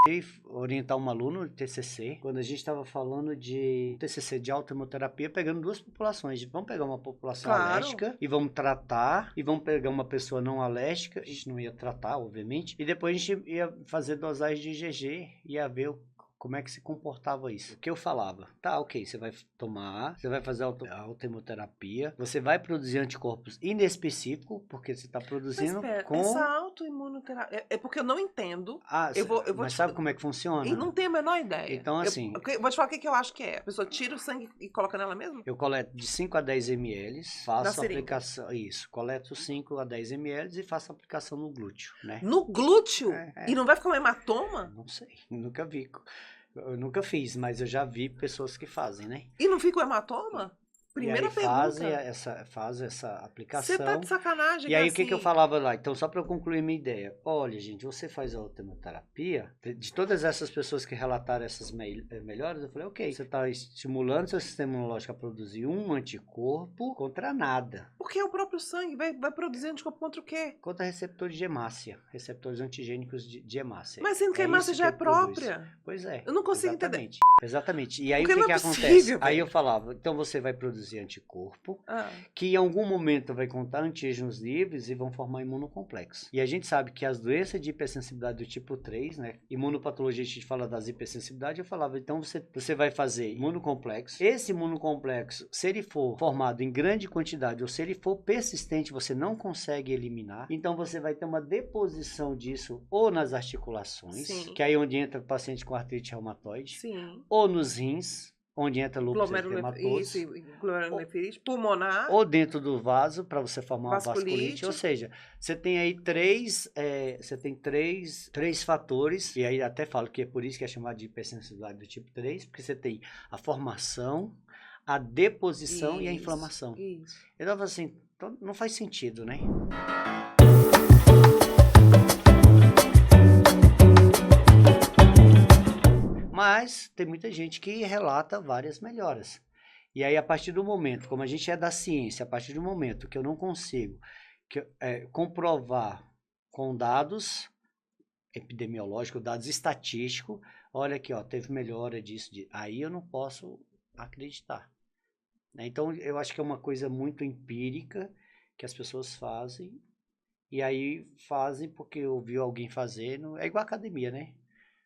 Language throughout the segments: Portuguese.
tentei orientar um aluno de TCC, quando a gente estava falando de TCC de autohemoterapia, pegando duas populações. Vamos pegar uma população alérgica e vamos tratar, e vamos pegar uma pessoa não alérgica, a gente não ia tratar, obviamente, e depois a gente ia fazer dosagem de IgG, ia ver como é que se comportava isso. O que eu falava? Tá, ok, você vai tomar, você vai fazer autohemoterapia, você vai produzir anticorpos inespecíficos, porque você está produzindo. Mas espera, essa autoimunoterapia... É porque eu não entendo. Mas sabe como é que funciona? Eu não tenho a menor ideia. Então, assim... vou te falar o que eu acho que é. A pessoa tira o sangue e coloca nela mesmo? Eu coleto de 5 a 10 ml, faço a aplicação... Isso, coleto 5 a 10 ml e faço a aplicação no glúteo, né? No glúteo? E não vai ficar um hematoma? Não sei, nunca vi. Eu nunca fiz, mas eu já vi pessoas que fazem, né? E não fica o hematoma? Primeira pergunta. Faz essa aplicação. Você tá de sacanagem. E aí o que eu falava lá? Então, só para eu concluir minha ideia. Olha, gente, você faz a autohemoterapia, de todas essas pessoas que relataram essas melhoras, eu falei, ok, você está estimulando seu sistema imunológico a produzir um anticorpo contra nada. Porque o próprio sangue vai produzir anticorpo contra o quê? Contra receptores de hemácia, receptores antigênicos de hemácia. Mas sendo que a hemácia já é própria. Pois é. Eu não consigo entender. Exatamente. E aí o que acontece? Aí eu falava, então você vai produzir anticorpo, que em algum momento vai contar antígenos livres e vão formar imunocomplexo. E a gente sabe que as doenças de hipersensibilidade do tipo 3, né? Imunopatologia, a gente fala das hipersensibilidades, eu falava, então você vai fazer imunocomplexo. Esse imunocomplexo, se ele for formado em grande quantidade ou se ele for persistente, você não consegue eliminar. Então você vai ter uma deposição disso ou nas articulações, que é aí onde entra o paciente com artrite reumatoide, ou nos rins, onde entra lúpus eritematoso, glomerulonefrite, pulmonar, ou dentro do vaso para você formar uma vasculite. Ou seja, você tem aí três fatores, e aí até falo que é por isso que é chamado de hipersensibilidade do tipo 3, porque você tem a formação, a deposição e a inflamação. Então, assim, não faz sentido, né? Mas tem muita gente que relata várias melhoras. E aí, a partir do momento, como a gente é da ciência, a partir do momento que eu não consigo comprovar com dados epidemiológicos, dados estatísticos, olha aqui, ó, teve melhora disso, aí eu não posso acreditar. Então, eu acho que é uma coisa muito empírica que as pessoas fazem, e aí fazem porque ouviu alguém fazendo, é igual a academia, né?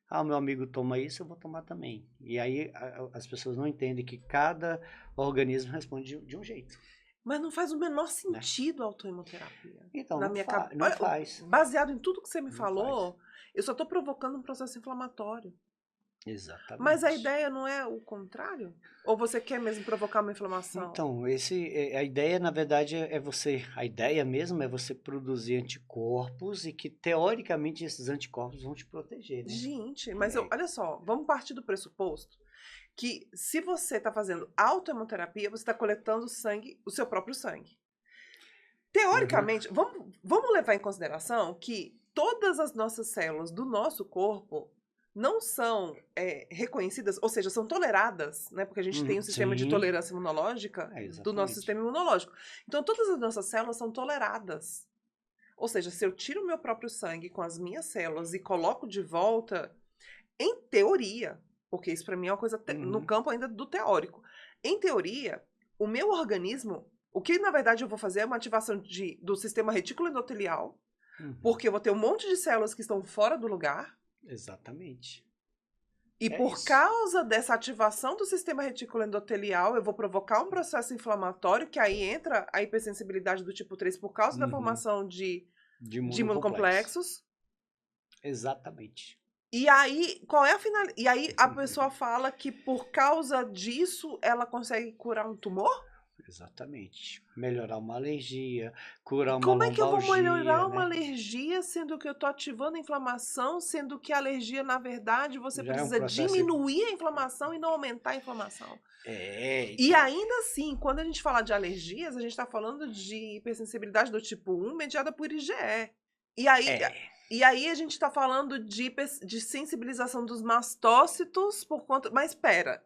Ah, o meu amigo toma isso, eu vou tomar também. E aí as pessoas não entendem que cada organismo responde de um jeito. Mas não faz o menor sentido a autoimunoterapia. Então, não faz. Baseado em tudo que você me falou, eu só estou provocando um processo inflamatório. Exatamente. Mas a ideia não é o contrário? Ou você quer mesmo provocar uma inflamação? Então, a ideia, na verdade, a ideia mesmo é você produzir anticorpos e que, teoricamente, esses anticorpos vão te proteger, né? Gente, mas olha só, vamos partir do pressuposto que se você está fazendo autohemoterapia, você está coletando sangue, o seu próprio sangue. Teoricamente, vamos levar em consideração que todas as nossas células do nosso corpo não são reconhecidas, ou seja, são toleradas, né? Porque a gente tem um sistema de tolerância imunológica do nosso sistema imunológico. Então, todas as nossas células são toleradas. Ou seja, se eu tiro o meu próprio sangue com as minhas células e coloco de volta, em teoria, porque isso para mim é uma coisa no campo ainda do teórico, em teoria, o meu organismo, o que na verdade eu vou fazer é uma ativação do sistema retículo endotelial, porque eu vou ter um monte de células que estão fora do lugar. Exatamente. E por causa dessa ativação do sistema retículo endotelial, eu vou provocar um processo inflamatório, que aí entra a hipersensibilidade do tipo 3 por causa da formação de imunocomplexos. Exatamente. E aí, qual é a finalidade? E aí a pessoa fala que por causa disso ela consegue curar um tumor? Exatamente. Melhorar uma alergia, curar uma Como lombalgia. é que eu vou melhorar uma alergia, sendo que eu estou ativando a inflamação, sendo que a alergia, na verdade, você precisa diminuir a inflamação e não aumentar a inflamação? E ainda assim, quando a gente fala de alergias, a gente está falando de hipersensibilidade do tipo 1 mediada por IgE. E aí a gente está falando de sensibilização dos mastócitos por conta... Mas pera.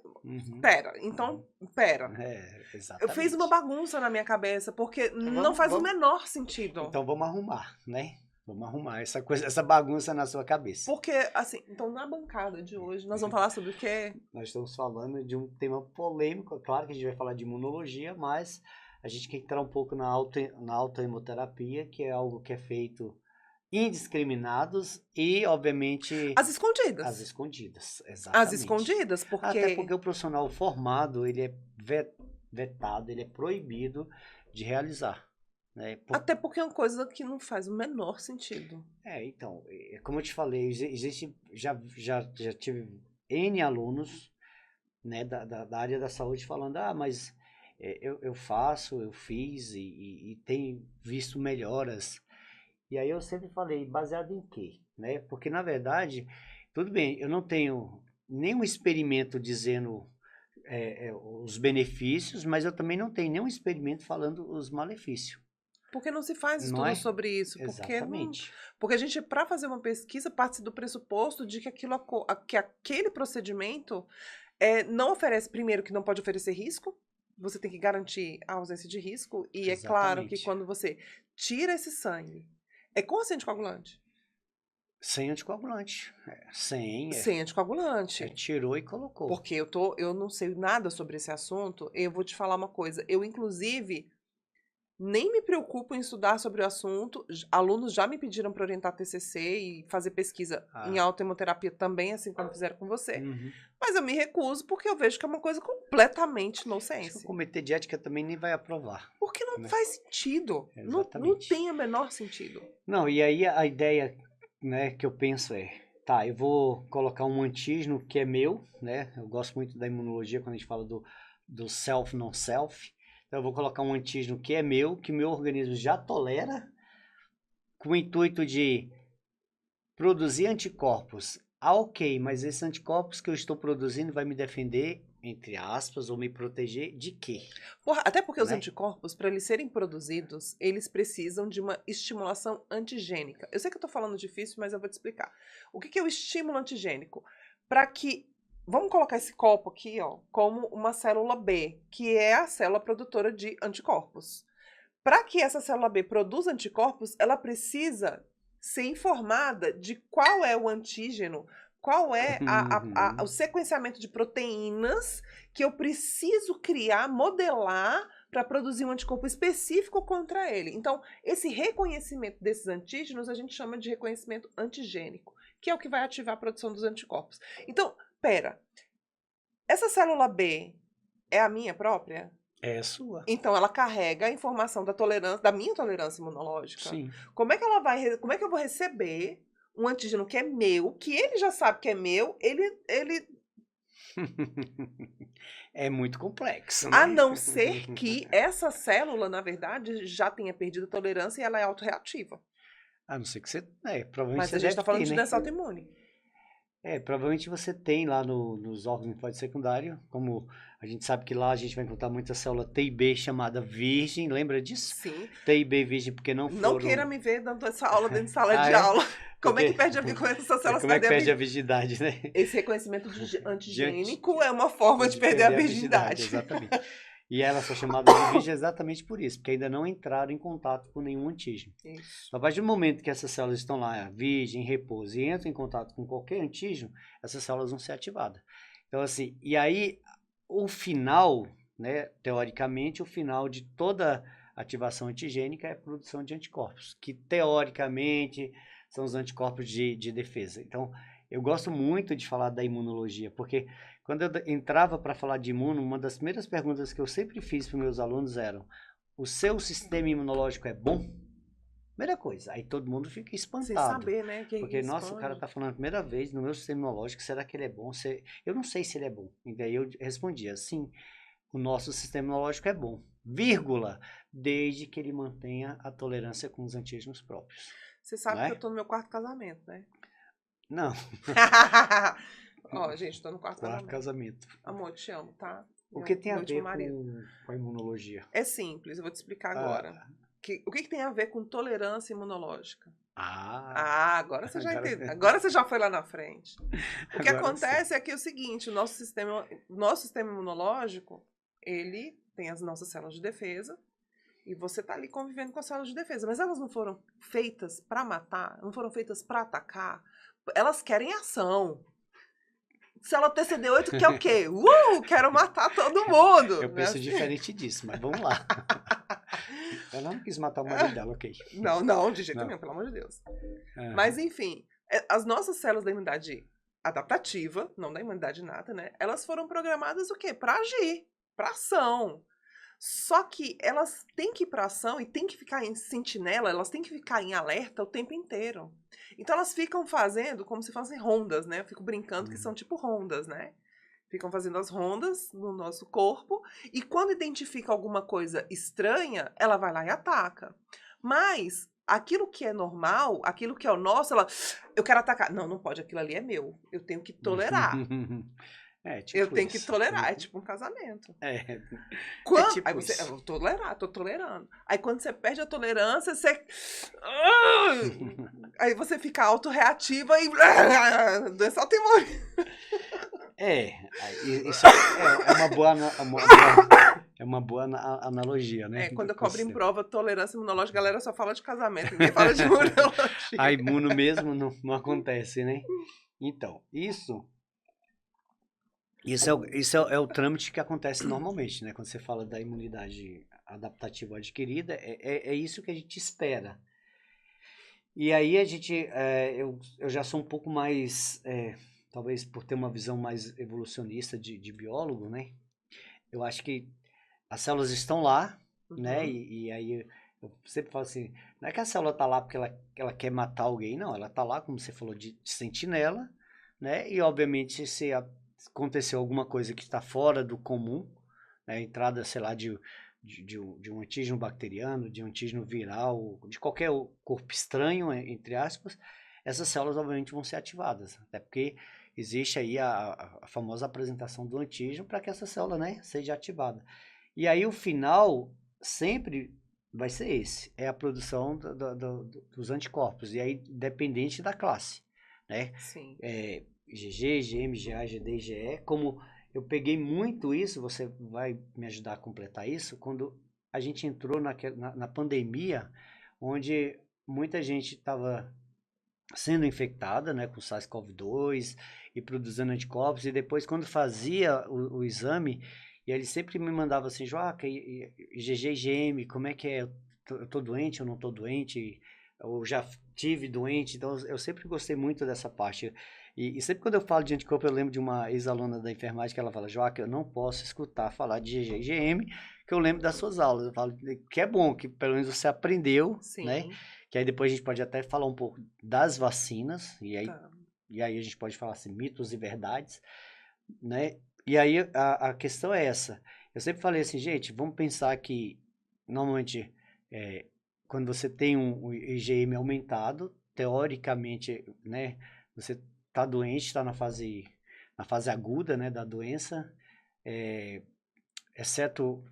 Exatamente. Eu fiz uma bagunça na minha cabeça, porque não faz o menor sentido. Então vamos arrumar, né? Vamos arrumar essa coisa, essa bagunça na sua cabeça. Porque, assim, então na bancada de hoje, nós vamos falar sobre o quê? Nós estamos falando de um tema polêmico. Claro que a gente vai falar de imunologia, mas a gente quer entrar um pouco na autoimunoterapia, que é algo que é feito indiscriminados e, obviamente... As escondidas. As escondidas, exatamente. As escondidas, porque... Até porque o profissional formado, ele é vetado, ele é proibido de realizar. Né? Até porque é uma coisa que não faz o menor sentido. Então, como eu te falei, existe, já tive N alunos, né, da área da saúde falando, mas eu fiz e tenho visto melhoras. E aí eu sempre falei, baseado em quê? Né? Porque, na verdade, tudo bem, eu não tenho nenhum experimento dizendo os benefícios, mas eu também não tenho nenhum experimento falando os malefícios. Porque não se faz estudo sobre isso. Exatamente. Porque a gente, para fazer uma pesquisa, parte do pressuposto de que aquele procedimento não oferece, primeiro, que não pode oferecer risco. Você tem que garantir a ausência de risco. E exatamente. É claro que quando você tira esse sangue, é com ou sem anticoagulante? Sem anticoagulante. Sem anticoagulante. Tirou e colocou. Porque eu não sei nada sobre esse assunto. Eu vou te falar uma coisa. Eu, inclusive... Nem me preocupo em estudar sobre o assunto. Alunos já me pediram para orientar TCC e fazer pesquisa em autoimunoterapia também, assim como fizeram com você. Uhum. Mas eu me recuso porque eu vejo que é uma coisa completamente nonsense. O comitê de ética também nem vai aprovar. Porque não faz sentido. Não tem o menor sentido. Não, e aí a ideia, né, que eu penso eu vou colocar um antígeno que é meu, né? Eu gosto muito da imunologia quando a gente fala do self, non-self. Então, eu vou colocar um antígeno que é meu, que meu organismo já tolera, com o intuito de produzir anticorpos. Ok, mas esses anticorpos que eu estou produzindo vai me defender, entre aspas, ou me proteger de quê? Até porque os anticorpos, para eles serem produzidos, eles precisam de uma estimulação antigênica. Eu sei que eu estou falando difícil, mas eu vou te explicar. O que é o estímulo antigênico? Para que... Vamos colocar esse copo aqui, como uma célula B, que é a célula produtora de anticorpos. Para que essa célula B produza anticorpos, ela precisa ser informada de qual é o antígeno, qual é o sequenciamento de proteínas que eu preciso criar, modelar, para produzir um anticorpo específico contra ele. Então, esse reconhecimento desses antígenos a gente chama de reconhecimento antigênico, que é o que vai ativar a produção dos anticorpos. Então, pera, essa célula B é a minha própria? É a sua. Então ela carrega a informação da minha tolerância imunológica. Sim. Como é que eu vou receber um antígeno que é meu, que ele já sabe que é meu, ele... É muito complexo, né? A não ser que essa célula, na verdade, já tenha perdido a tolerância e ela é autorreativa. A não ser que você... provavelmente mas a gente está falando de doença autoimune. Provavelmente você tem lá nos órgãos linfóides secundários, como a gente sabe que lá a gente vai encontrar muita célula TIB chamada virgem, lembra disso? Sim. TIB virgem porque não foram... Não queira me ver dando essa aula dentro de sala de aula. Como é que perde a virgindade, né? Esse reconhecimento antigênico é uma forma de perder a virgindade. Exatamente. E elas são chamadas de virgem exatamente por isso, porque ainda não entraram em contato com nenhum antígeno. Isso. A partir do momento que essas células estão lá, virgem, em repouso, e entram em contato com qualquer antígeno, essas células vão ser ativadas. Então, assim, e aí o final, né, teoricamente, o final de toda ativação antigênica é a produção de anticorpos, que teoricamente são os anticorpos de defesa. Então, eu gosto muito de falar da imunologia, porque quando eu entrava para falar de imuno, uma das primeiras perguntas que eu sempre fiz para meus alunos eram: o seu sistema imunológico é bom? Primeira coisa. Aí todo mundo fica espantado. Sem saber, né? Porque, nossa, o cara tá falando a primeira vez no meu sistema imunológico, será que ele é bom? Eu não sei se ele é bom. E daí eu respondia: sim, o nosso sistema imunológico é bom, vírgula, desde que ele mantenha a tolerância com os antígenos próprios. Você sabe que eu tô no meu quarto casamento, né? Não. Gente, tô no quarto casamento. Amor, te amo, tá? O que tem a ver com a imunologia? É simples, eu vou te explicar agora. O que tem a ver com tolerância imunológica? Agora você já entendeu. Agora você já foi lá na frente. O que acontece é que é o seguinte, o nosso sistema imunológico, ele tem as nossas células de defesa E você tá ali convivendo com as células de defesa. Mas elas não foram feitas para matar, não foram feitas para atacar. Elas querem ação. Célula TCD8 quer o quê? Quero matar todo mundo! Eu penso diferente disso, mas vamos lá. Ela não quis matar o marido dela, ok. Não, de jeito nenhum, pelo amor de Deus. Mas, enfim, as nossas células da imunidade adaptativa, não da imunidade inata, né? Elas foram programadas o quê? Para agir, para ação. Só que elas têm que ir para ação e têm que ficar em sentinela, elas têm que ficar em alerta o tempo inteiro. Então elas ficam fazendo como se fossem rondas, né? Eu fico brincando que são tipo rondas, né? Ficam fazendo as rondas no nosso corpo e quando identifica alguma coisa estranha, ela vai lá e ataca. Mas aquilo que é normal, aquilo que é o nosso, eu quero atacar. Não pode, aquilo ali é meu. Eu tenho que tolerar. Tipo eu tenho isso. Que tolerar, é tipo um casamento. Tipo aí você, eu vou tolerar, tô tolerando. Aí quando você perde a tolerância, você... aí você fica autorreativa e... doença autoimune. Isso é uma boa analogia, né? Quando eu cobro em prova tolerância imunológica, a galera só fala de casamento, ninguém fala de imunologia. A imuno mesmo não acontece, né? Então, isso é o trâmite que acontece normalmente, né? Quando você fala da imunidade adaptativa adquirida, é isso que a gente espera. E aí eu já sou um pouco mais, talvez por ter uma visão mais evolucionista de biólogo, né? Eu acho que as células estão lá, né? E aí eu sempre falo assim, não é que a célula está lá porque ela quer matar alguém, não. Ela está lá, como você falou, de sentinela, né? E obviamente se aconteceu alguma coisa que está fora do comum, né? Entrada, sei lá, de um antígeno bacteriano, de um antígeno viral, de qualquer corpo estranho, entre aspas, essas células obviamente vão ser ativadas, até porque existe aí a famosa apresentação do antígeno para que essa célula, né, seja ativada. E aí o final sempre vai ser esse, é a produção dos anticorpos, e aí dependente da classe, né? Sim. IgG, IgM, IgA, IgD, IgE, como eu peguei muito isso, você vai me ajudar a completar isso, quando a gente entrou na pandemia, onde muita gente estava sendo infectada, né, com SARS-CoV-2 e produzindo anticorpos, e depois quando fazia o exame, e ele sempre me mandava assim, Joaca, IgG, IgM, como é que é? Eu tô doente ou não tô doente? Eu já tive doente, então eu sempre gostei muito dessa parte. E sempre quando eu falo de anticorpo, eu lembro de uma ex-aluna da enfermagem que ela fala, Joaca, eu não posso escutar falar de IgG e IgM, que eu lembro das suas aulas. Eu falo que é bom, que pelo menos você aprendeu, Sim. Né? Que aí depois a gente pode até falar um pouco das vacinas, e aí a gente pode falar assim, mitos e verdades, né? E aí a questão é essa. Eu sempre falei assim, gente, vamos pensar que normalmente quando você tem um IgM aumentado, teoricamente, né, você está doente, está na fase aguda, né, da doença, exceto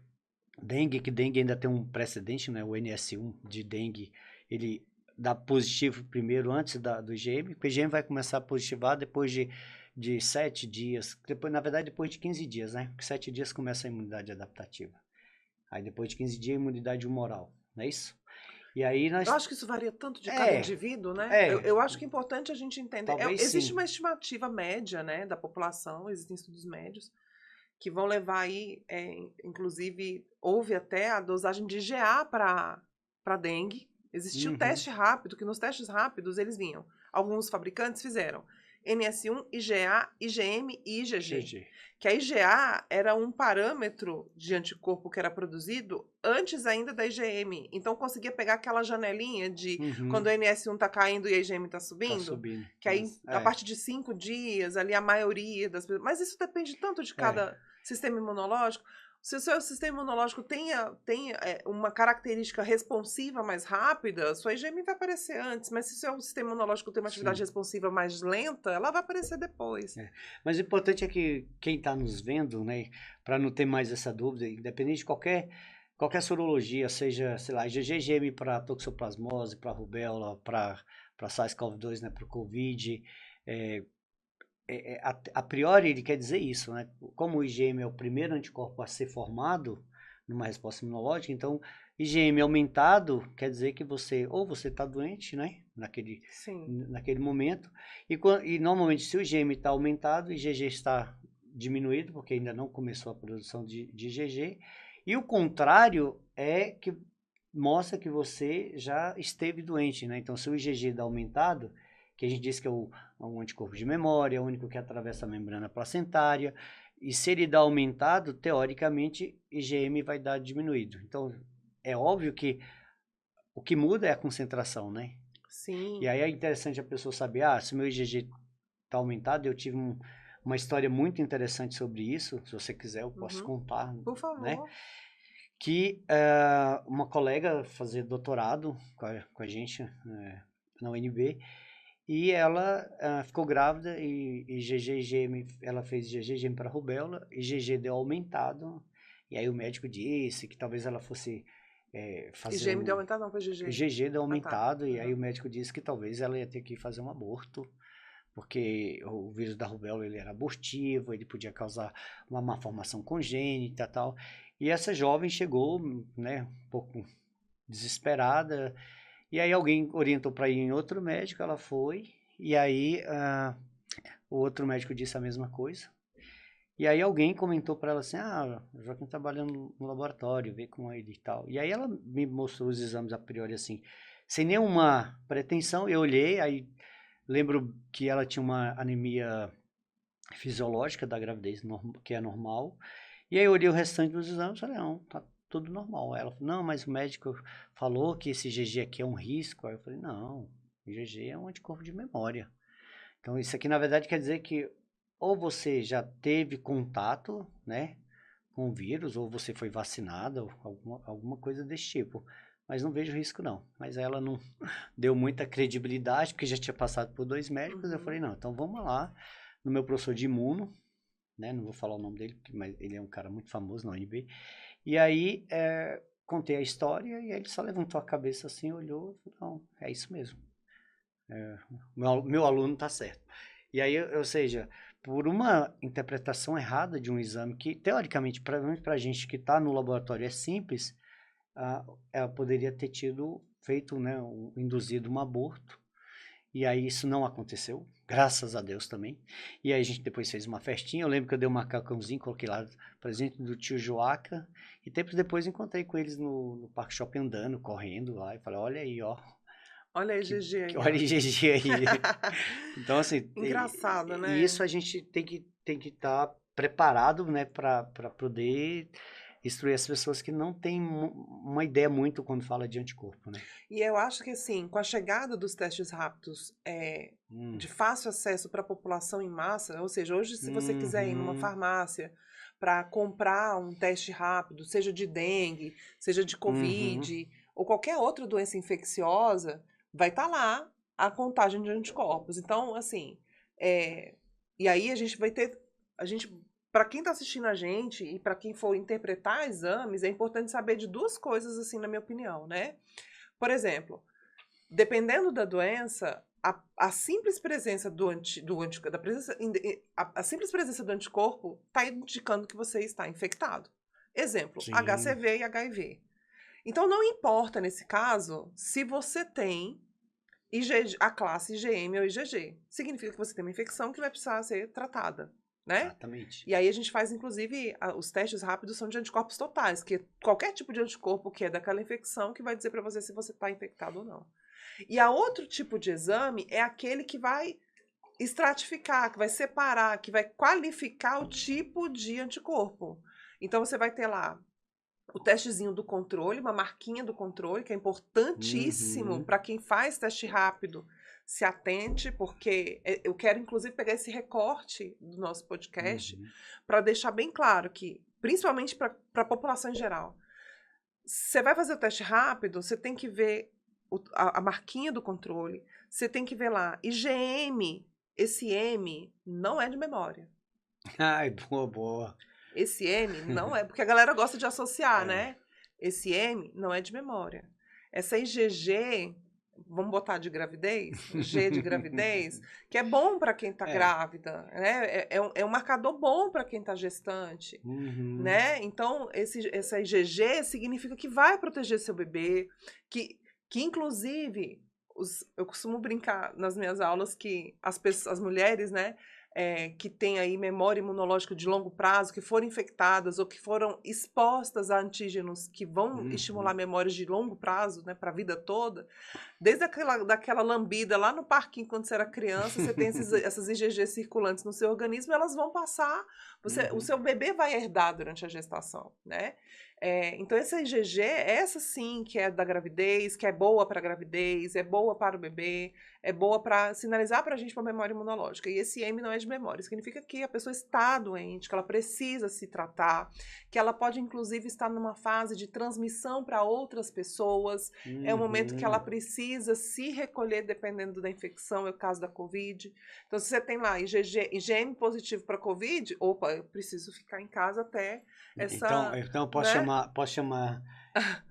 dengue, que dengue ainda tem um precedente, né, o NS1 de dengue, ele dá positivo primeiro antes do IgM, o IgM vai começar a positivar depois de 7 dias, na verdade depois de 15 dias, né, porque 7 dias começa a imunidade adaptativa, aí depois de 15 dias a imunidade humoral, não é isso? E aí eu acho que isso varia tanto de cada indivíduo, né? Eu acho que é importante a gente entender. Existe uma estimativa média, né, da população, existem estudos médios, que vão levar aí, inclusive, houve até a dosagem de IgA para dengue. Existia o teste rápido, que nos testes rápidos eles vinham. Alguns fabricantes fizeram NS1, IgA, IgM e IgG. Que a IgA era um parâmetro de anticorpo que era produzido antes ainda da IgM. Então, conseguia pegar aquela janelinha de quando o NS1 está caindo e a IgM está subindo. Que aí, a partir de 5 dias, ali a maioria das pessoas... Mas isso depende tanto de cada sistema imunológico. Se o seu sistema imunológico tem uma característica responsiva mais rápida, sua IgM vai aparecer antes. Mas se o seu sistema imunológico tem uma atividade responsiva mais lenta, ela vai aparecer depois. Mas o importante é que quem está nos vendo, né, para não ter mais essa dúvida, independente de qualquer sorologia, seja, sei lá, IgG, IgM para toxoplasmose, para rubéola, para SARS-CoV-2, né, para o Covid, a priori ele quer dizer isso, né? Como o IgM é o primeiro anticorpo a ser formado numa resposta imunológica, então IgM aumentado quer dizer que você está doente, né? Naquele momento. E normalmente, se o IgM está aumentado, o IgG está diminuído, porque ainda não começou a produção de IgG. E o contrário é que mostra que você já esteve doente, né? Então, se o IgG está aumentado, que a gente diz que é um anticorpo de memória, é o único que atravessa a membrana placentária, e se ele dá aumentado, teoricamente, IgM vai dar diminuído. Então, é óbvio que o que muda é a concentração, né? Sim. E aí é interessante a pessoa saber, se o meu IgG está aumentado, eu tive uma história muito interessante sobre isso, se você quiser eu posso contar. Por favor. Né? Que uma colega fazia doutorado com a gente na UNB, e ela ficou grávida e IgG e IgM, ela fez IgG e IgM para rubéola, IgG deu aumentado, e aí o médico disse que talvez ela fosse fazer IgM deu aumentado, não foi IgG? IgG deu aumentado, e aí o médico disse que talvez ela ia ter que fazer um aborto, porque o vírus da rubéola ele era abortivo, ele podia causar uma malformação congênita e tal. E essa jovem chegou, né, um pouco desesperada, e aí alguém orientou para ir em outro médico, ela foi, e aí o outro médico disse a mesma coisa. E aí alguém comentou para ela assim, o Joaquim trabalhando no laboratório, vê com ele e tal. E aí ela me mostrou os exames a priori assim, sem nenhuma pretensão, eu olhei, aí lembro que ela tinha uma anemia fisiológica da gravidez, que é normal. E aí eu olhei o restante dos exames e falei, não, tá tudo normal. Ela falou, não, mas o médico falou que esse IgG aqui é um risco. Aí eu falei, não, o IgG é um anticorpo de memória. Então isso aqui na verdade quer dizer que ou você já teve contato, né, com o vírus, ou você foi vacinada, ou alguma coisa desse tipo. Mas não vejo risco não. Mas ela não deu muita credibilidade, porque já tinha passado por 2 médicos. Eu falei, não, então vamos lá no meu professor de imuno, né? Não vou falar o nome dele, mas ele é um cara muito famoso na UNB. E aí contei a história e aí ele só levantou a cabeça assim, olhou e falou, não, é isso mesmo. Meu aluno está certo. E aí, ou seja, por uma interpretação errada de um exame que, teoricamente, para a gente que está no laboratório é simples, ela poderia ter feito, né, induzido um aborto. E aí isso não aconteceu, graças a Deus também. E aí a gente depois fez uma festinha, eu lembro que eu dei um macacãozinho, coloquei lá presente do tio Joaca, e tempos depois encontrei com eles no Parque Shopping andando, correndo lá, e falei, olha aí, ó. Olha aí, GG aí. Olha aí, GG aí. Então, assim... Engraçado, né? E isso a gente tem que estar preparado, né, para poder instruir as pessoas que não têm uma ideia muito quando fala de anticorpo, né? E eu acho que, assim, com a chegada dos testes rápidos de fácil acesso para a população em massa, ou seja, hoje se você quiser ir numa farmácia para comprar um teste rápido, seja de dengue, seja de Covid, ou qualquer outra doença infecciosa, vai estar lá a contagem de anticorpos. Então, assim, e aí a gente vai ter... Para quem está assistindo a gente e para quem for interpretar exames, é importante saber de 2 coisas, assim, na minha opinião, né? Por exemplo, dependendo da doença, a simples presença a simples presença do anticorpo está indicando que você está infectado. Exemplo, Sim. HCV e HIV. Então, não importa, nesse caso, se você tem a classe IgM ou IgG. Significa que você tem uma infecção que vai precisar ser tratada. Né? Exatamente. E aí a gente faz, inclusive, os testes rápidos são de anticorpos totais, que é qualquer tipo de anticorpo que é daquela infecção que vai dizer para você se você está infectado ou não. E a outro tipo de exame é aquele que vai estratificar, que vai separar, que vai qualificar o tipo de anticorpo. Então você vai ter lá o testezinho do controle, uma marquinha do controle, que é importantíssimo para quem faz teste rápido. Se atente, porque eu quero, inclusive, pegar esse recorte do nosso podcast para deixar bem claro que, principalmente para a população em geral, você vai fazer o teste rápido, você tem que ver a marquinha do controle, você tem que ver lá, IgM, esse M não é de memória. Ai, boa. Esse M não é, porque a galera gosta de associar, né? Esse M não é de memória. Essa IgG... vamos botar de gravidez, G de gravidez, que é bom para quem está grávida, né? É um marcador bom para quem está gestante, né? Então, essa IgG significa que vai proteger seu bebê, que inclusive, eu costumo brincar nas minhas aulas que as mulheres, né, que têm aí memória imunológica de longo prazo, que foram infectadas ou que foram expostas a antígenos que vão estimular memórias de longo prazo, né, para a vida toda, desde daquela lambida lá no parquinho quando você era criança, você tem essas IgG circulantes no seu organismo, elas vão passar, o seu bebê vai herdar durante a gestação, né? Então, essa IgG, essa sim que é da gravidez, que é boa para a gravidez, é boa para o bebê, é boa para sinalizar para a gente uma memória imunológica. E esse M não é de memória, significa que a pessoa está doente, que ela precisa se tratar, que ela pode, inclusive, estar numa fase de transmissão para outras pessoas. É um momento que ela precisa se recolher dependendo da infecção, é o caso da Covid. Então, se você tem lá IgM positivo para Covid, opa, eu preciso ficar em casa até essa... Então eu posso chamar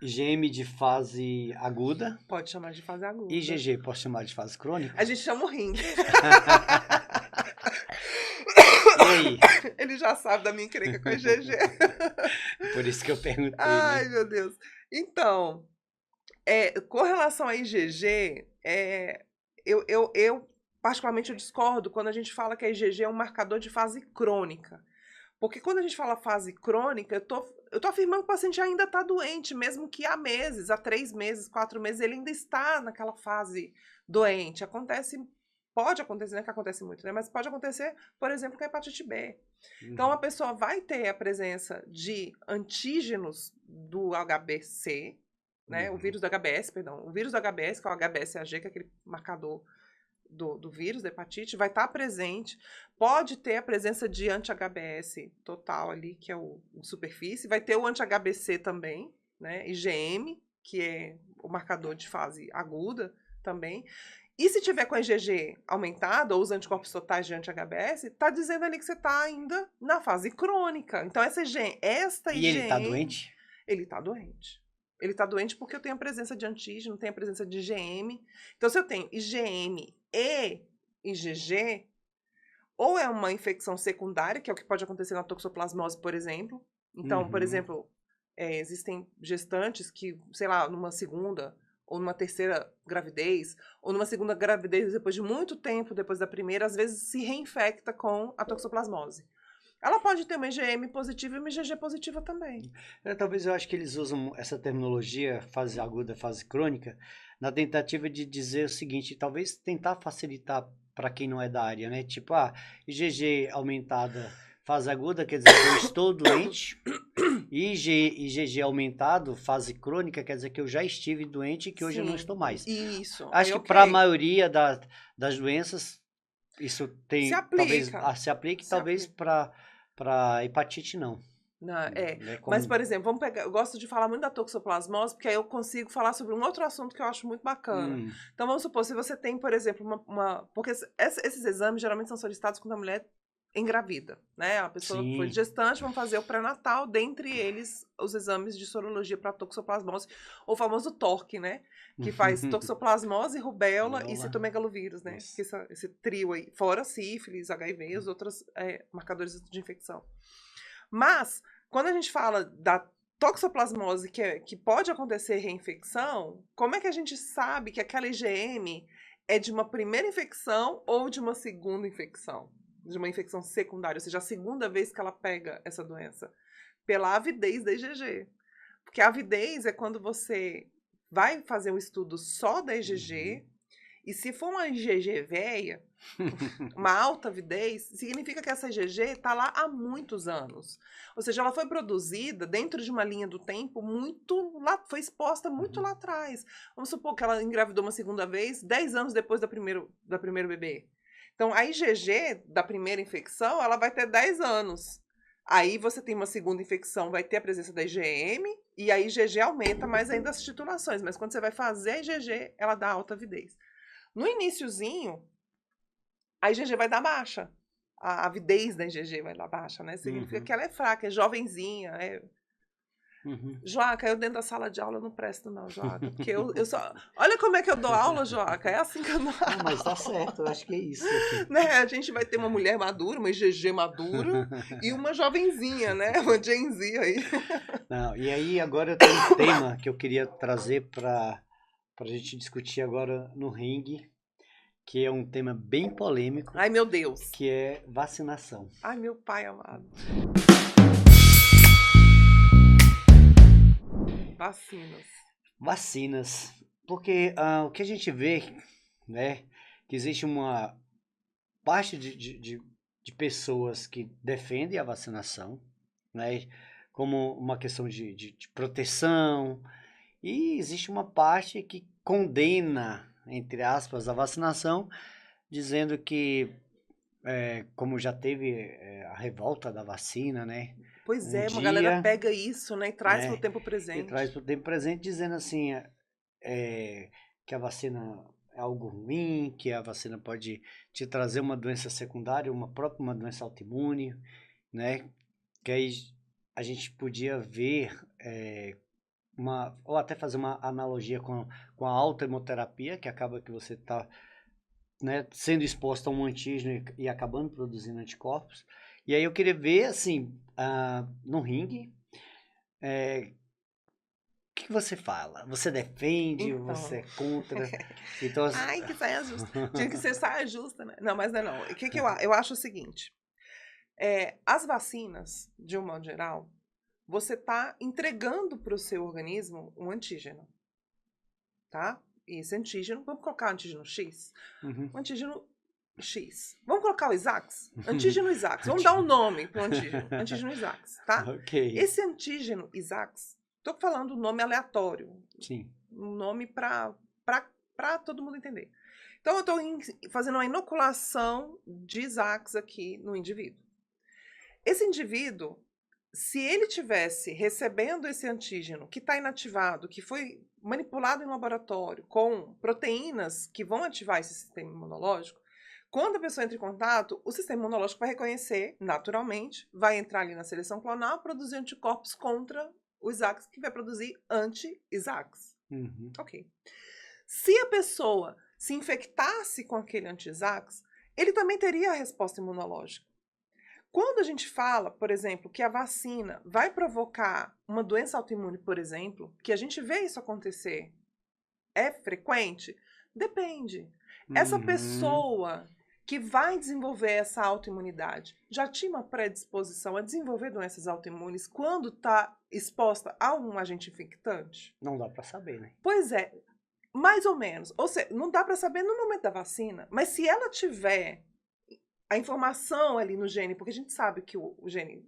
IgM de fase aguda? Pode chamar de fase aguda. IgG posso chamar de fase crônica? A gente chama o ring. E aí? Ele já sabe da minha encrenca com a IgG. Por isso que eu perguntei. Ai, né? meu Deus. Então, com relação à IgG, eu particularmente eu discordo quando a gente fala que a IgG é um marcador de fase crônica. Porque quando a gente fala fase crônica, eu tô afirmando que o paciente ainda está doente, mesmo que há meses, há 3 meses, 4 meses, ele ainda está naquela fase doente. Pode acontecer, não é que acontece muito, né? Mas pode acontecer, por exemplo, com a hepatite B. Então, a pessoa vai ter a presença de antígenos do HBC, né? O vírus do HBS, perdão. O vírus do HBS, que é o HBsAg, que é aquele marcador do vírus, da hepatite, vai estar presente. Pode ter a presença de anti-HBS total ali, que é o superfície. Vai ter o anti-HBC também, né? IgM, que é o marcador de fase aguda também. E se tiver com a IgG aumentada, ou os anticorpos totais de anti-HBS, está dizendo ali que você está ainda na fase crônica. Então, essa IgM... E ele está doente? Ele está doente. Ele está doente porque eu tenho a presença de antígeno, tenho a presença de IgM. Então, se eu tenho IgM e IgG, ou é uma infecção secundária, que é o que pode acontecer na toxoplasmose, por exemplo. Então, por exemplo, existem gestantes que, sei lá, numa segunda ou numa terceira gravidez, ou numa segunda gravidez depois de muito tempo, depois da primeira, às vezes se reinfecta com a toxoplasmose. Ela pode ter uma IgM positiva e uma IgG positiva também. Talvez eu acho que eles usam essa terminologia, fase aguda, fase crônica, na tentativa de dizer o seguinte, talvez tentar facilitar para quem não é da área, né? Tipo, IgG aumentada, fase aguda, quer dizer que eu estou doente. IgG aumentado, fase crônica, quer dizer que eu já estive doente e que hoje eu não estou mais. Isso. Acho que para a maioria das doenças, isso tem... Se aplica. Talvez se aplique, talvez para hepatite não. Mas, por exemplo, eu gosto de falar muito da toxoplasmose, porque aí eu consigo falar sobre um outro assunto que eu acho muito bacana. Então, vamos supor, se você tem, por exemplo, porque esses exames geralmente são solicitados quando a mulher engravida, né? A pessoa foi gestante, vamos fazer o pré-natal, dentre eles os exames de sorologia para toxoplasmose, ou o famoso TORC, né? Que faz toxoplasmose, rubéola e citomegalovírus, né? Que esse trio aí, fora sífilis, HIV e os outros marcadores de infecção. Mas, quando a gente fala da toxoplasmose, que pode acontecer reinfecção, como é que a gente sabe que aquela IgM é de uma primeira infecção ou de uma segunda infecção? De uma infecção secundária, ou seja, a segunda vez que ela pega essa doença? Pela avidez da IgG. Porque a avidez é quando você vai fazer um estudo só da IgG, e se for uma IgG velha, uma alta avidez, significa que essa IgG está lá há muitos anos. Ou seja, ela foi produzida dentro de uma linha do tempo foi exposta muito lá atrás. Vamos supor que ela engravidou uma segunda vez, 10 anos depois da primeiro bebê. Então, a IgG da primeira infecção, ela vai ter 10 anos. Aí você tem uma segunda infecção, vai ter a presença da IgM, e a IgG aumenta mais ainda as titulações. Mas quando você vai fazer a IgG, ela dá alta avidez. No iniciozinho, a IgG vai dar baixa. A avidez da IgG vai dar baixa, né? Significa que ela é fraca, é jovenzinha. Joaca, eu dentro da sala de aula eu não presto não, Joaca, porque eu só... Olha como é que eu dou aula, Joaca, é assim que eu dou aula. Mas tá certo, eu acho que é isso. Né? A gente vai ter uma mulher madura, uma GG madura e uma jovenzinha, né? Uma Gen Z aí. Não, e aí agora eu tenho um tema que eu queria trazer para a gente discutir agora no ringue, que é um tema bem polêmico. Ai, meu Deus. Que é vacinação. Ai, meu pai amado. Vacinas. Porque o que a gente vê, né, que existe uma parte de pessoas que defendem a vacinação, né, como uma questão de proteção, e existe uma parte que condena, entre aspas, a vacinação, dizendo que, como já teve a revolta da vacina, né? Pois é, uma galera pega isso, né, e traz para o tempo presente. E traz para o tempo presente, dizendo assim, que a vacina é algo ruim, que a vacina pode te trazer uma doença secundária, uma doença autoimune, né? Que aí a gente podia ver, ou até fazer uma analogia com a autohemoterapia, que acaba que você está, né, sendo exposto a um antígeno e acabando produzindo anticorpos. E aí eu queria ver, assim, no ringue, o que você fala? Você defende? Então. Você é contra? Então, ai, que saia justa. Tinha que ser saia justa, né? Não, mas não é não. O que eu acho o seguinte. As vacinas, de um modo geral, você está entregando para o seu organismo um antígeno. Tá? E esse antígeno, vamos colocar antígeno X? Um antígeno X. Vamos colocar o Isax? Antígeno Isax. Vamos dar um nome para o antígeno. Antígeno Isax, tá? Okay. Esse antígeno Isax, estou falando um nome aleatório. Sim. Um nome para todo mundo entender. Então, eu estou fazendo uma inoculação de Isax aqui no indivíduo. Esse indivíduo, se ele tivesse recebendo esse antígeno que está inativado, que foi manipulado em laboratório com proteínas que vão ativar esse sistema imunológico, quando a pessoa entra em contato, o sistema imunológico vai reconhecer, naturalmente, vai entrar ali na seleção clonal, produzir anticorpos contra o Isax, que vai produzir anti-Isax. Ok. Se a pessoa se infectasse com aquele anti-Isax, ele também teria a resposta imunológica. Quando a gente fala, por exemplo, que a vacina vai provocar uma doença autoimune, por exemplo, que a gente vê isso acontecer, é frequente? Depende. Essa pessoa que vai desenvolver essa autoimunidade já tinha uma predisposição a desenvolver doenças autoimunes quando está exposta a um agente infectante? Não dá para saber, né? Pois é, mais ou menos. Ou seja, não dá para saber no momento da vacina, mas se ela tiver a informação ali no gene, porque a gente sabe que o gene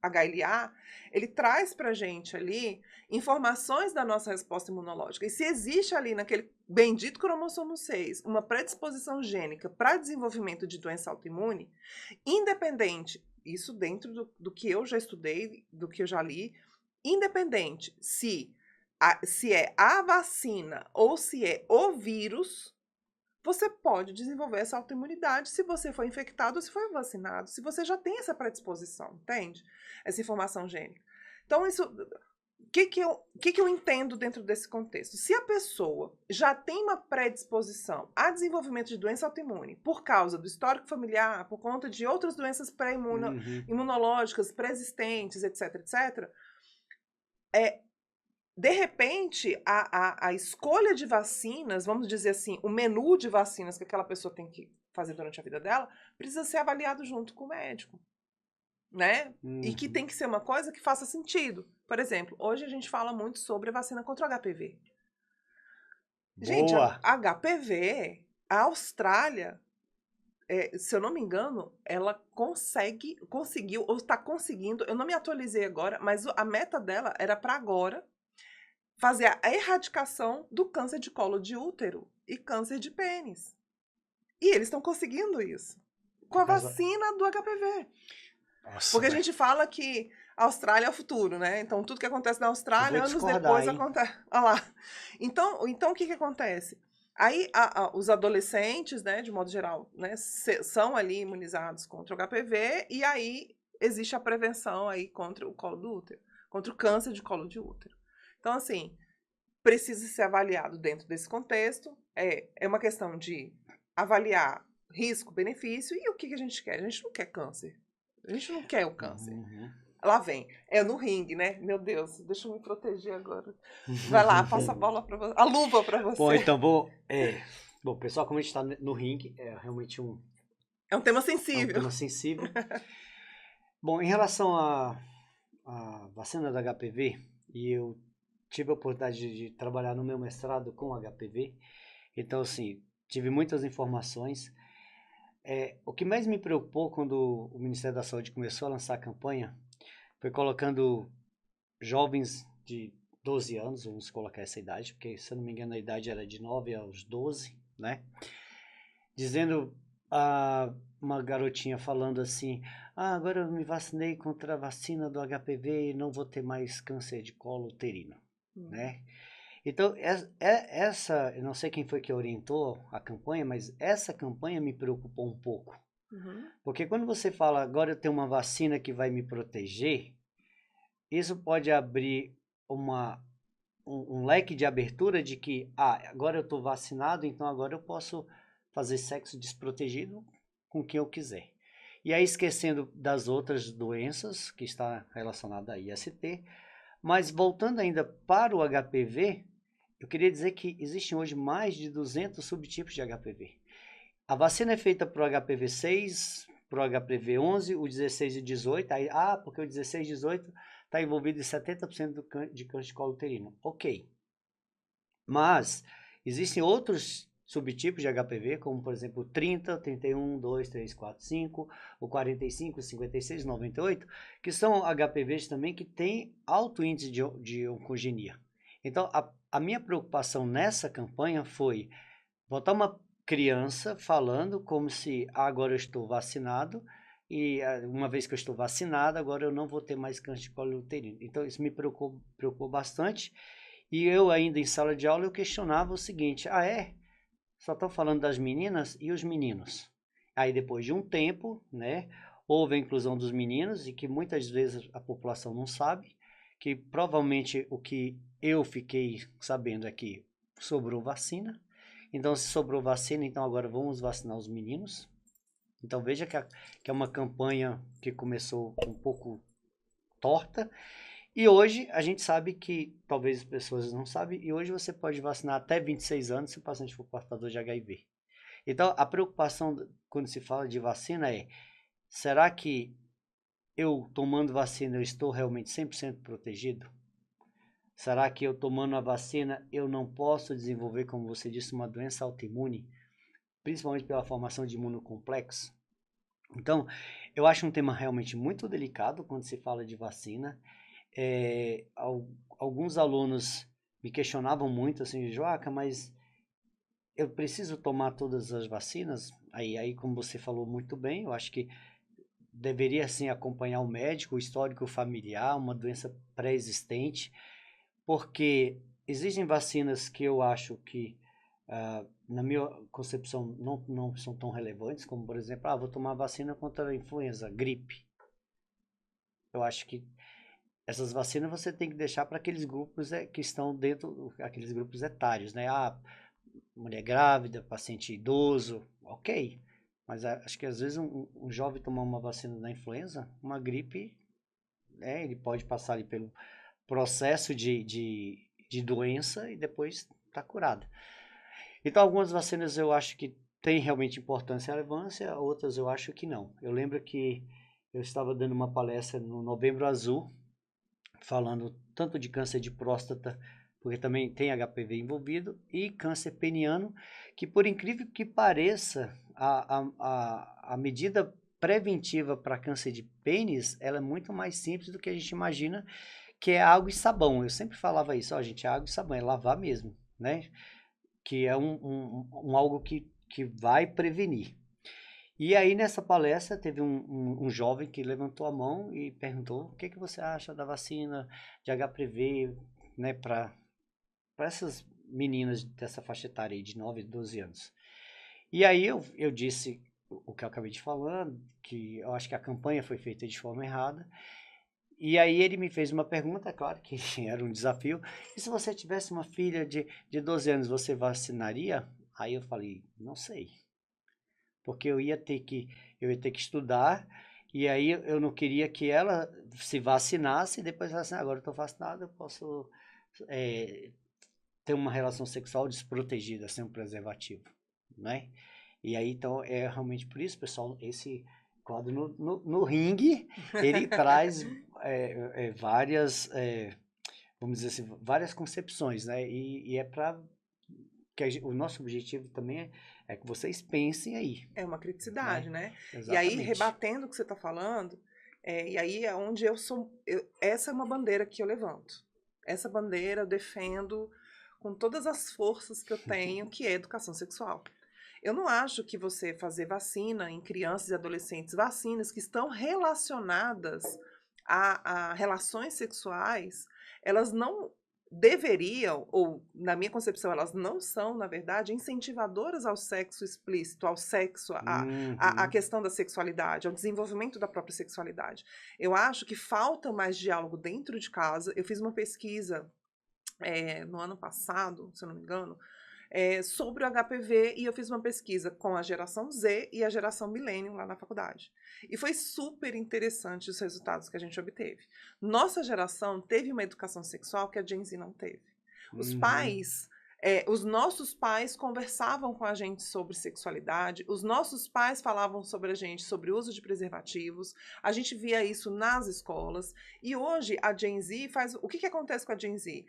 HLA, ele traz pra gente ali informações da nossa resposta imunológica. E se existe ali naquele bendito cromossomo 6 uma predisposição gênica para desenvolvimento de doença autoimune, independente, isso dentro do que eu já estudei, do que eu já li, independente se é a vacina ou se é o vírus, você pode desenvolver essa autoimunidade se você foi infectado ou se foi vacinado, se você já tem essa predisposição, entende? Essa informação gênica. Então, isso... O que eu entendo dentro desse contexto? Se a pessoa já tem uma predisposição a desenvolvimento de doença autoimune por causa do histórico familiar, por conta de outras doenças pré-imunológicas, pré-existentes, etc., etc., de repente, a escolha de vacinas, vamos dizer assim, o menu de vacinas que aquela pessoa tem que fazer durante a vida dela, precisa ser avaliado junto com o médico, né? E que tem que ser uma coisa que faça sentido. Por exemplo, hoje a gente fala muito sobre a vacina contra o HPV. Gente, a HPV, a Austrália, se eu não me engano, ela conseguiu, ou está conseguindo, eu não me atualizei agora, mas a meta dela era para agora, fazer a erradicação do câncer de colo de útero e câncer de pênis. E eles estão conseguindo isso com a vacina do HPV. Nossa, porque a gente fala que a Austrália é o futuro, né? Então, tudo que acontece na Austrália, anos depois acontece. Olha lá. Então, o que acontece? Aí, os adolescentes, né, de modo geral, né, são ali imunizados contra o HPV e aí existe a prevenção aí contra o colo do útero, contra o câncer de colo de útero. Então, assim, precisa ser avaliado dentro desse contexto. É uma questão de avaliar risco, benefício e o que a gente quer. A gente não quer câncer. A gente não quer o câncer. Uhum. Lá vem. É no ringue, né? Meu Deus, deixa eu me proteger agora. Vai lá, passa a bola para você. A luva para você. Bom, então Bom, pessoal, como a gente está no ringue, é realmente é um tema sensível. É um tema sensível. Bom, em relação à vacina da HPV, e eu tive a oportunidade de trabalhar no meu mestrado com HPV, então, assim, tive muitas informações. O que mais me preocupou quando o Ministério da Saúde começou a lançar a campanha foi colocando jovens de 12 anos, vamos colocar essa idade, porque, se eu não me engano, a idade era de 9 aos 12, né? Dizendo, uma garotinha falando assim, agora eu me vacinei contra a vacina do HPV e não vou ter mais câncer de colo uterino, né? Então, eu não sei quem foi que orientou a campanha, mas essa campanha me preocupou um pouco. Porque quando você fala, agora eu tenho uma vacina que vai me proteger, isso pode abrir um leque de abertura de que, agora eu estou vacinado, então agora eu posso fazer sexo desprotegido com quem eu quiser. E aí esquecendo das outras doenças que está relacionada a IST, mas voltando ainda para o HPV, eu queria dizer que existem hoje mais de 200 subtipos de HPV. A vacina é feita para o HPV 6, para o HPV 11, o 16 e o 18. Aí, porque o 16 e 18 está envolvido em 70% de câncer de colo uterino. Ok. Mas existem outros subtipos de HPV, como por exemplo o 30, 31, 2, 3, 4, 5, o 45, 56, 98, que são HPVs também que têm alto índice de oncogenia. Então, a minha preocupação nessa campanha foi botar uma criança falando como se agora eu estou vacinado e uma vez que eu estou vacinado, agora eu não vou ter mais câncer de colo uterino. Então, isso me preocupou bastante. E eu ainda em sala de aula eu questionava o seguinte, só estão falando das meninas e os meninos. Aí depois de um tempo, né, houve a inclusão dos meninos e que muitas vezes a população não sabe, que provavelmente o que eu fiquei sabendo é que sobrou vacina. Então se sobrou vacina, então agora vamos vacinar os meninos. Então veja que é uma campanha que começou um pouco torta. E hoje a gente sabe que, talvez as pessoas não sabem, e hoje você pode vacinar até 26 anos se o paciente for portador de HIV. Então a preocupação quando se fala de vacina será que eu tomando vacina eu estou realmente 100% protegido? Será que eu tomando a vacina eu não posso desenvolver, como você disse, uma doença autoimune, principalmente pela formação de imunocomplexo? Então, eu acho um tema realmente muito delicado quando se fala de vacina. Alguns alunos me questionavam muito assim, Joaca, mas eu preciso tomar todas as vacinas? Aí como você falou muito bem, eu acho que deveria sim acompanhar o médico, o histórico familiar, uma doença pré-existente, porque existem vacinas que eu acho que, na minha concepção, não são tão relevantes, como por exemplo, vou tomar vacina contra a influenza, gripe. Eu acho que essas vacinas você tem que deixar para aqueles grupos que estão dentro, aqueles grupos etários, né? Mulher grávida, paciente idoso, ok. Mas acho que às vezes um jovem tomar uma vacina da influenza, uma gripe, ele pode passar ali pelo processo de doença e depois está curado. Então algumas vacinas eu acho que têm realmente importância e relevância, outras eu acho que não. Eu lembro que eu estava dando uma palestra no Novembro Azul, falando tanto de câncer de próstata, porque também tem HPV envolvido, e câncer peniano, que por incrível que pareça, a medida preventiva para câncer de pênis, ela é muito mais simples do que a gente imagina, que é água e sabão. Eu sempre falava isso, gente, água e sabão, é lavar mesmo, né? Que é algo que vai prevenir. E aí nessa palestra teve um jovem que levantou a mão e perguntou o que você acha da vacina de HPV, né, para essas meninas dessa faixa etária aí de 9 a 12 anos. E aí eu disse o que eu acabei de falar, que eu acho que a campanha foi feita de forma errada, E aí ele me fez uma pergunta, claro que era um desafio. E se você tivesse uma filha de 12 anos, você vacinaria? Aí eu falei, não sei. Porque eu ia ter que estudar, e aí eu não queria que ela se vacinasse e depois falasse, agora eu estou vacinada, eu posso ter uma relação sexual desprotegida, sem um preservativo, né? E aí, então, é realmente por isso, pessoal, esse quadro no ringue, ele traz várias, vamos dizer assim, várias concepções, né? E é para que o nosso objetivo também é que vocês pensem aí. É uma criticidade, né? Exatamente. E aí, rebatendo o que você está falando, e aí é onde eu sou... essa é uma bandeira que eu levanto. Essa bandeira eu defendo com todas as forças que eu tenho, que é educação sexual. Eu não acho que você fazer vacina em crianças e adolescentes, vacinas que estão relacionadas a relações sexuais, elas não deveriam, ou na minha concepção, elas não são, na verdade, incentivadoras ao sexo explícito, ao sexo, a questão da sexualidade, ao desenvolvimento da própria sexualidade. Eu acho que falta mais diálogo dentro de casa. Eu fiz uma pesquisa no ano passado, se eu não me engano, sobre o HPV, e eu fiz uma pesquisa com a geração Z e a geração Millennium lá na faculdade. E foi super interessante os resultados que a gente obteve. Nossa geração teve uma educação sexual que a Gen Z não teve. Os pais... os nossos pais conversavam com a gente sobre sexualidade, os nossos pais falavam sobre a gente sobre o uso de preservativos, a gente via isso nas escolas, e hoje a Gen Z faz... O que acontece com a Gen Z?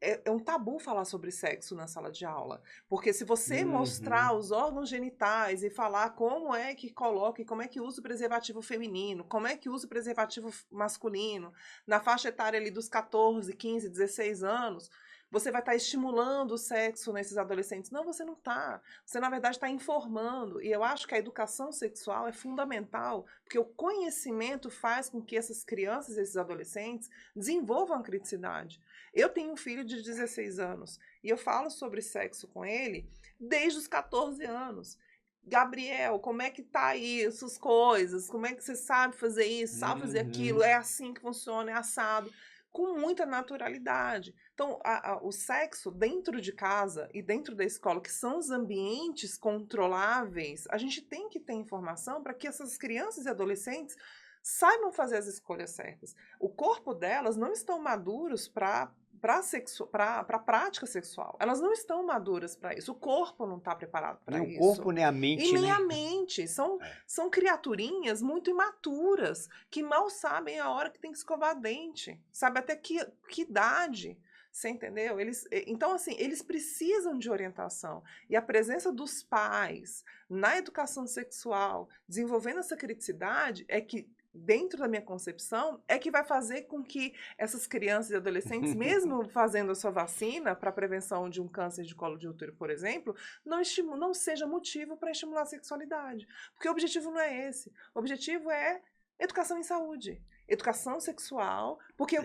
É um tabu falar sobre sexo na sala de aula, porque se você mostrar os órgãos genitais e falar como é que coloca e como é que usa o preservativo feminino, como é que usa o preservativo masculino, na faixa etária ali dos 14, 15, 16 anos, você vai estar estimulando o sexo nesses adolescentes. Não, você não está. Você, na verdade, está informando. E eu acho que a educação sexual é fundamental, porque o conhecimento faz com que essas crianças e esses adolescentes desenvolvam a criticidade. Eu tenho um filho de 16 anos e eu falo sobre sexo com ele desde os 14 anos. Gabriel, como é que tá aí essas coisas? Como é que você sabe fazer isso, sabe fazer aquilo? É assim que funciona, é assado. Com muita naturalidade. Então, o sexo dentro de casa e dentro da escola, que são os ambientes controláveis, a gente tem que ter informação para que essas crianças e adolescentes saibam fazer as escolhas certas. O corpo delas não estão maduros para a prática sexual. Elas não estão maduras para isso. O corpo não está preparado para isso. Nem o corpo, nem a mente, e nem a mente. São criaturinhas muito imaturas, que mal sabem a hora que tem que escovar dente. Sabe até que idade. Você entendeu? Então, assim, eles precisam de orientação. E a presença dos pais na educação sexual, desenvolvendo essa criticidade, é que, dentro da minha concepção, é que vai fazer com que essas crianças e adolescentes, mesmo fazendo a sua vacina para prevenção de um câncer de colo de útero, por exemplo, não seja motivo para estimular a sexualidade. Porque o objetivo não é esse. O objetivo é educação em saúde, educação sexual, porque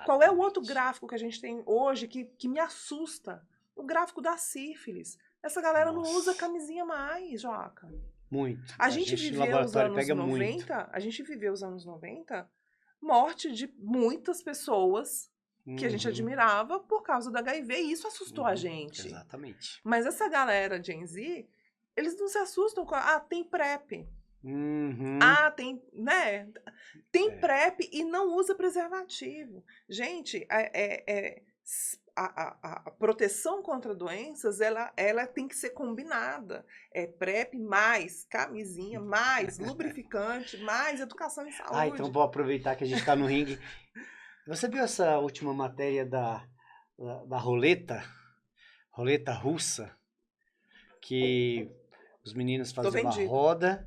qual é o outro gráfico que a gente tem hoje que me assusta? O gráfico da sífilis. Essa galera não usa camisinha mais, Joca. Muito. A gente viveu os anos 90, a gente viveu os anos 90, morte de muitas pessoas que a gente admirava por causa do HIV, e isso assustou a gente. Exatamente. Mas essa galera Gen Z, eles não se assustam com tem PrEP. Tem, né? Tem PrEP e não usa preservativo. Gente, a proteção contra doenças, ela tem que ser combinada. PrEP mais camisinha, mais lubrificante, mais educação em saúde. Então vou aproveitar que a gente está no ringue. Você viu essa última matéria da roleta russa? Que os meninos faziam uma roda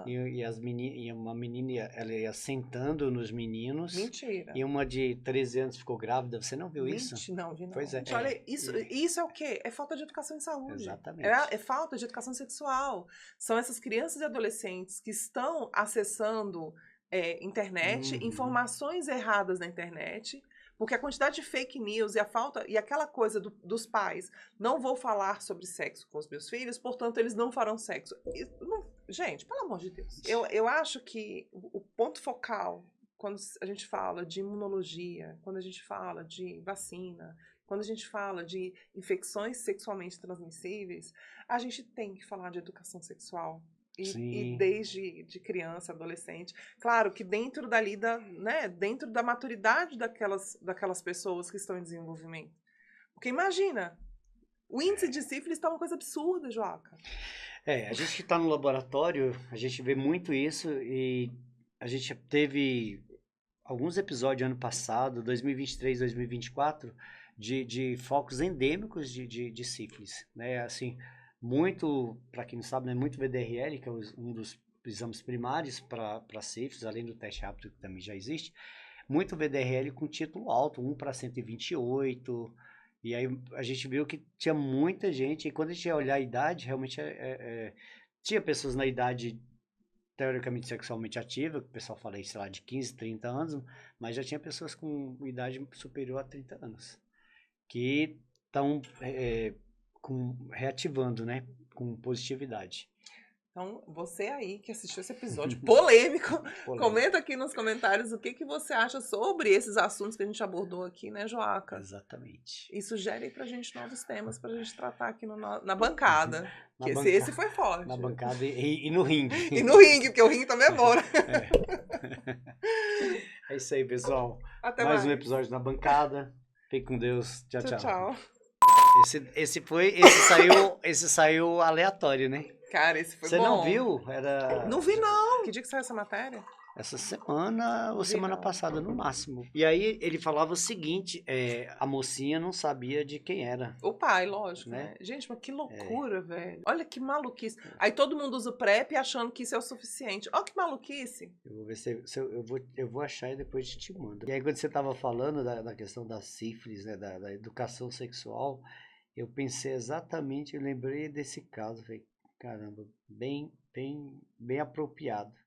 e uma menina ela ia sentando nos meninos. Mentira. E uma de 13 anos ficou grávida. Você não viu isso? Não, vi não. Pois é. Gente, olha, isso é o quê? É falta de educação em saúde. Exatamente. É falta de educação sexual. São essas crianças e adolescentes que estão acessando internet, informações erradas na internet, porque a quantidade de fake news e aquela coisa dos pais, não vou falar sobre sexo com os meus filhos, portanto eles não farão sexo. Gente, pelo amor de Deus. Eu acho que o ponto focal quando a gente fala de imunologia, quando a gente fala de vacina, quando a gente fala de infecções sexualmente transmissíveis, a gente tem que falar de educação sexual. E desde de criança, adolescente. Claro que dentro dali dentro da maturidade daquelas pessoas que estão em desenvolvimento. Porque imagina, o índice de sífilis está uma coisa absurda, Joaca. A gente que está no laboratório, a gente vê muito isso e a gente teve alguns episódios ano passado, 2023, 2024, de focos endêmicos de sífilis, né? Assim, muito, para quem não sabe, né, muito VDRL, que é um dos exames primários para sífilis, além do teste rápido que também já existe, muito VDRL com título alto, 1 para 128, e aí a gente viu que tinha muita gente, e quando a gente ia olhar a idade, realmente tinha pessoas na idade teoricamente sexualmente ativa, que o pessoal fala aí, sei lá, de 15, 30 anos, mas já tinha pessoas com idade superior a 30 anos, que estão reativando, né, com positividade. Então, você aí que assistiu esse episódio polêmico, comenta aqui nos comentários o que você acha sobre esses assuntos que a gente abordou aqui, né, Joaca? Exatamente. E sugere aí pra gente novos temas pra gente tratar aqui na bancada. Esse foi forte. Na bancada e no ringue. E no ringue, porque o ringue também é bom, né? É isso aí, pessoal. Até mais um episódio na bancada. Fique com Deus. Tchau, tchau. Tchau. Esse saiu aleatório, né? Cara, esse foi bom. Você não viu? Não vi, não. Que dia que saiu essa matéria? Essa semana ou semana passada, no máximo. E aí ele falava o seguinte, a mocinha não sabia de quem era. O pai, lógico, né? Gente, mas que loucura, velho. Olha que maluquice. Aí todo mundo usa o PrEP achando que isso é o suficiente. Olha que maluquice. Eu vou ver se eu vou achar e depois te mando. E aí quando você tava falando da questão da sífilis, né, da educação sexual, eu pensei exatamente, eu lembrei desse caso, falei, caramba, bem apropriado.